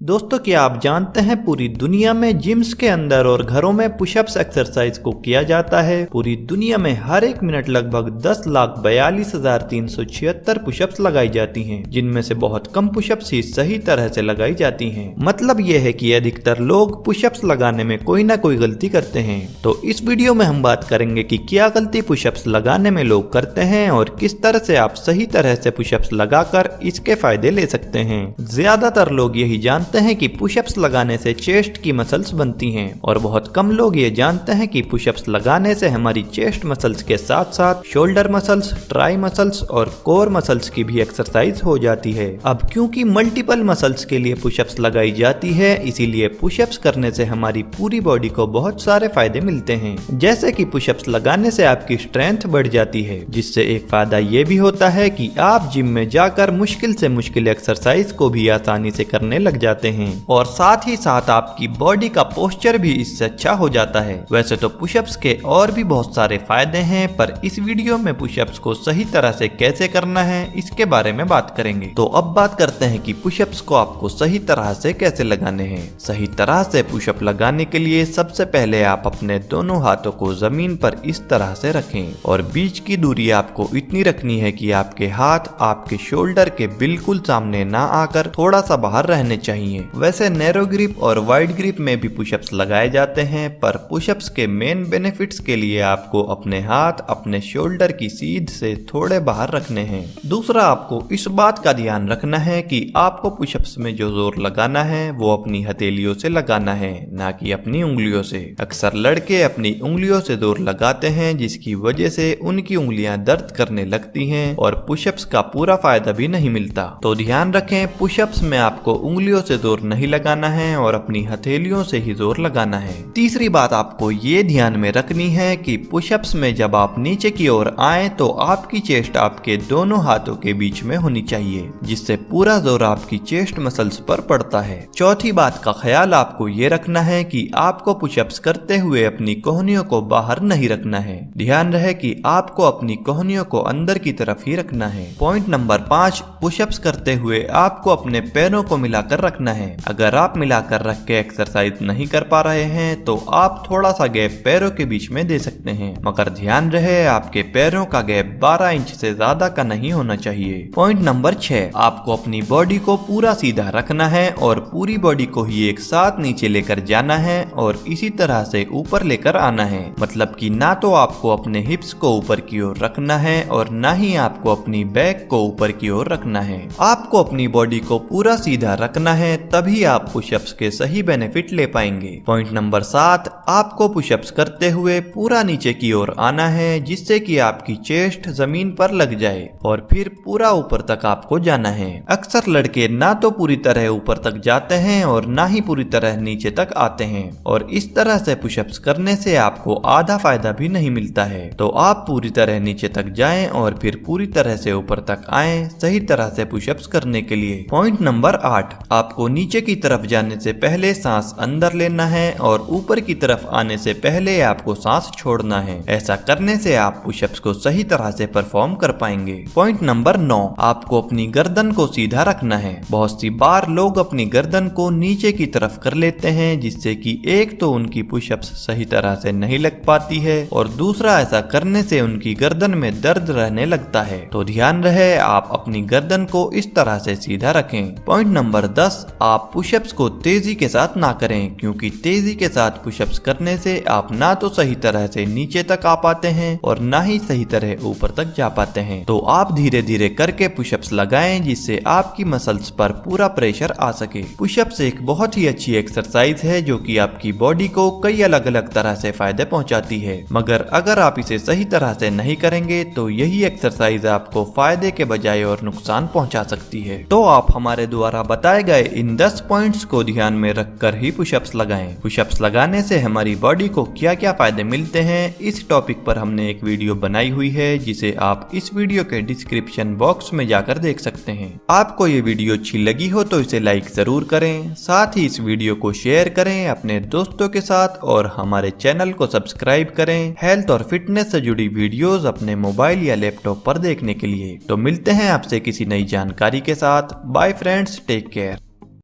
दोस्तों, क्या आप जानते हैं पूरी दुनिया में जिम्स के अंदर और घरों में पुशअप्स एक्सरसाइज को किया जाता है। पूरी दुनिया में हर एक मिनट लगभग 10,42,376 पुशअप्स लगाई जाती हैं, जिनमें से बहुत कम पुशअप्स ही सही तरह से लगाई जाती हैं। मतलब यह है कि अधिकतर लोग पुशअप्स लगाने में कोई ना कोई गलती करते हैं। तो इस वीडियो में हम बात करेंगे कि क्या गलती पुशअप्स लगाने में लोग करते हैं और किस तरह से आप सही तरह से पुशअप्स लगाकर इसके फायदे ले सकते हैं। ज्यादातर लोग यही जानते हैं कि पुशअप्स लगाने से चेस्ट की मसल्स बनती हैं और बहुत कम लोग ये जानते हैं कि पुशअप्स लगाने से हमारी चेस्ट मसल्स के साथ साथ शोल्डर मसल्स, ट्राई मसल्स और कोर मसल्स की भी एक्सरसाइज हो जाती है। अब क्योंकि मल्टीपल मसल्स के लिए पुशअप्स लगाई जाती है, इसीलिए पुशअप्स करने से हमारी पूरी बॉडी को बहुत सारे फायदे मिलते हैं। जैसे कि पुशअप्स लगाने से आपकी स्ट्रेंथ बढ़ जाती है, जिससे एक फायदा ये भी होता है कि आप जिम में जाकर मुश्किल से मुश्किल एक्सरसाइज को भी आसानी से करने लग जाते हैं और साथ ही साथ आपकी बॉडी का पोस्चर भी इससे अच्छा हो जाता है। वैसे तो पुशअप्स के और भी बहुत सारे फायदे हैं, पर इस वीडियो में पुशअप्स को सही तरह से कैसे करना है इसके बारे में बात करेंगे। तो अब बात करते हैं कि पुशअप्स को आपको सही तरह से कैसे लगाने हैं। सही तरह से पुशअप लगाने के लिए सबसे पहले आप अपने दोनों हाथों को जमीन पर इस तरह से रखें और बीच की दूरी आपको इतनी रखनी है कि आपके हाथ आपके शोल्डर के बिल्कुल सामने ना आकर थोड़ा सा बाहर रहने चाहिए। वैसे नैरो ग्रिप और वाइड ग्रिप में भी पुशअप्स लगाए जाते हैं, पर पुशअप्स के मेन बेनिफिट्स के लिए आपको अपने हाथ अपने शोल्डर की सीध से थोड़े बाहर रखने हैं। दूसरा, आपको इस बात का ध्यान रखना है कि आपको पुशअप्स में जो जोर लगाना है वो अपनी हथेलियों से लगाना है, ना कि अपनी उंगलियों से। अक्सर लड़के अपनी उंगलियों से जोर लगाते हैं, जिसकी वजह से उनकी उंगलियां दर्द करने लगती हैं और पुशअप्स का पूरा फायदा भी नहीं मिलता। तो ध्यान रखें, पुशअप्स में आपको उंगलियों से जोर नहीं लगाना है और अपनी हथेलियों से ही जोर लगाना है। तीसरी बात आपको ये ध्यान में रखनी है कि पुशअप्स में जब आप नीचे की ओर आए तो आपकी चेस्ट आपके दोनों हाथों के बीच में होनी चाहिए, जिससे पूरा जोर आपकी चेस्ट मसल्स पर पड़ता है। चौथी बात का ख्याल आपको ये रखना है कि आपको पुशअप्स करते हुए अपनी कोहनियों को बाहर नहीं रखना है। ध्यान रहे कि आपको अपनी कोहनियों को अंदर की तरफ ही रखना है। पॉइंट नंबर 5, पुशअप्स करते हुए आपको अपने पैरों को मिलाकर रखना है। अगर आप मिलाकर रख के एक्सरसाइज नहीं कर पा रहे हैं तो आप थोड़ा सा गैप पैरों के बीच में दे सकते हैं, मगर ध्यान रहे आपके पैरों का गैप 12 इंच से ज्यादा का नहीं होना चाहिए। पॉइंट नंबर 6, आपको अपनी बॉडी को पूरा सीधा रखना है और पूरी बॉडी को ही एक साथ नीचे लेकर जाना है और इसी तरह से ऊपर लेकर आना है। मतलब कि ना तो आपको अपने हिप्स को ऊपर की ओर रखना है और ना ही आपको अपनी बैक को ऊपर की ओर रखना है। आपको अपनी बॉडी को पूरा सीधा रखना है, तभी आप पुशअप्स के सही बेनिफिट ले पाएंगे। पॉइंट नंबर 7, आपको पुशअप्स करते हुए पूरा नीचे की ओर आना है, जिससे कि आपकी चेस्ट जमीन पर लग जाए और फिर पूरा ऊपर तक आपको जाना है। अक्सर लड़के ना तो पूरी तरह ऊपर तक जाते हैं और ना ही पूरी तरह नीचे तक आते हैं, और इस तरह से पुशअप्स करने से आपको आधा फायदा भी नहीं मिलता है। तो आप पूरी तरह नीचे तक जाएं और फिर पूरी तरह से ऊपर तक आएं सही तरह से पुशअप्स करने के लिए। पॉइंट नंबर 8, आपको नीचे की तरफ जाने से पहले सांस अंदर लेना है और ऊपर की तरफ आने से पहले आपको सांस छोड़ना है। ऐसा करने से आप पुशअप्स को सही तरह से परफॉर्म कर पाएंगे। पॉइंट नंबर 9, आपको अपनी गर्दन को सीधा रखना है। बहुत सी बार लोग अपनी गर्दन को नीचे की तरफ कर लेते हैं, जिससे कि एक तो उनकी पुशअप्स सही तरह से नहीं लग पाती है और दूसरा ऐसा करने से उनकी गर्दन में दर्द रहने लगता है। तो ध्यान रहे आप अपनी गर्दन को इस तरह से सीधा रखें। पॉइंट नंबर 10, आप पुशअप्स को तेजी के साथ ना करें, क्योंकि तेजी के साथ पुशअप्स करने से आप ना तो सही तरह से नीचे तक आ पाते हैं और ना ही सही तरह ऊपर तक जा पाते हैं। तो आप धीरे धीरे करके पुशअप्स लगाएं, जिससे आपकी मसल्स पर पूरा प्रेशर आ सके। पुशअप्स एक बहुत ही अच्छी एक्सरसाइज है जो कि आपकी बॉडी को कई अलग अलग तरह से फायदे पहुंचाती है, मगर अगर आप इसे सही तरह से नहीं करेंगे तो यही एक्सरसाइज आपको फायदे के बजाय और नुकसान पहुंचा सकती है। तो आप हमारे द्वारा बताए गए इन 10 पॉइंट्स को ध्यान में रखकर ही पुशअप्स लगाएं। पुशअप्स लगाने से हमारी बॉडी को क्या क्या फायदे मिलते हैं, इस टॉपिक पर हमने एक वीडियो बनाई हुई है, जिसे आप इस वीडियो के डिस्क्रिप्शन बॉक्स में जाकर देख सकते हैं। आपको ये वीडियो अच्छी लगी हो तो इसे लाइक जरूर करें, साथ ही इस वीडियो को शेयर करें अपने दोस्तों के साथ और हमारे चैनल को सब्सक्राइब करें हेल्थ और फिटनेस से जुड़ी वीडियोस अपने मोबाइल या लैपटॉप पर देखने के लिए। तो मिलते हैं आपसे किसी नई जानकारी के साथ। Bye friends, take care.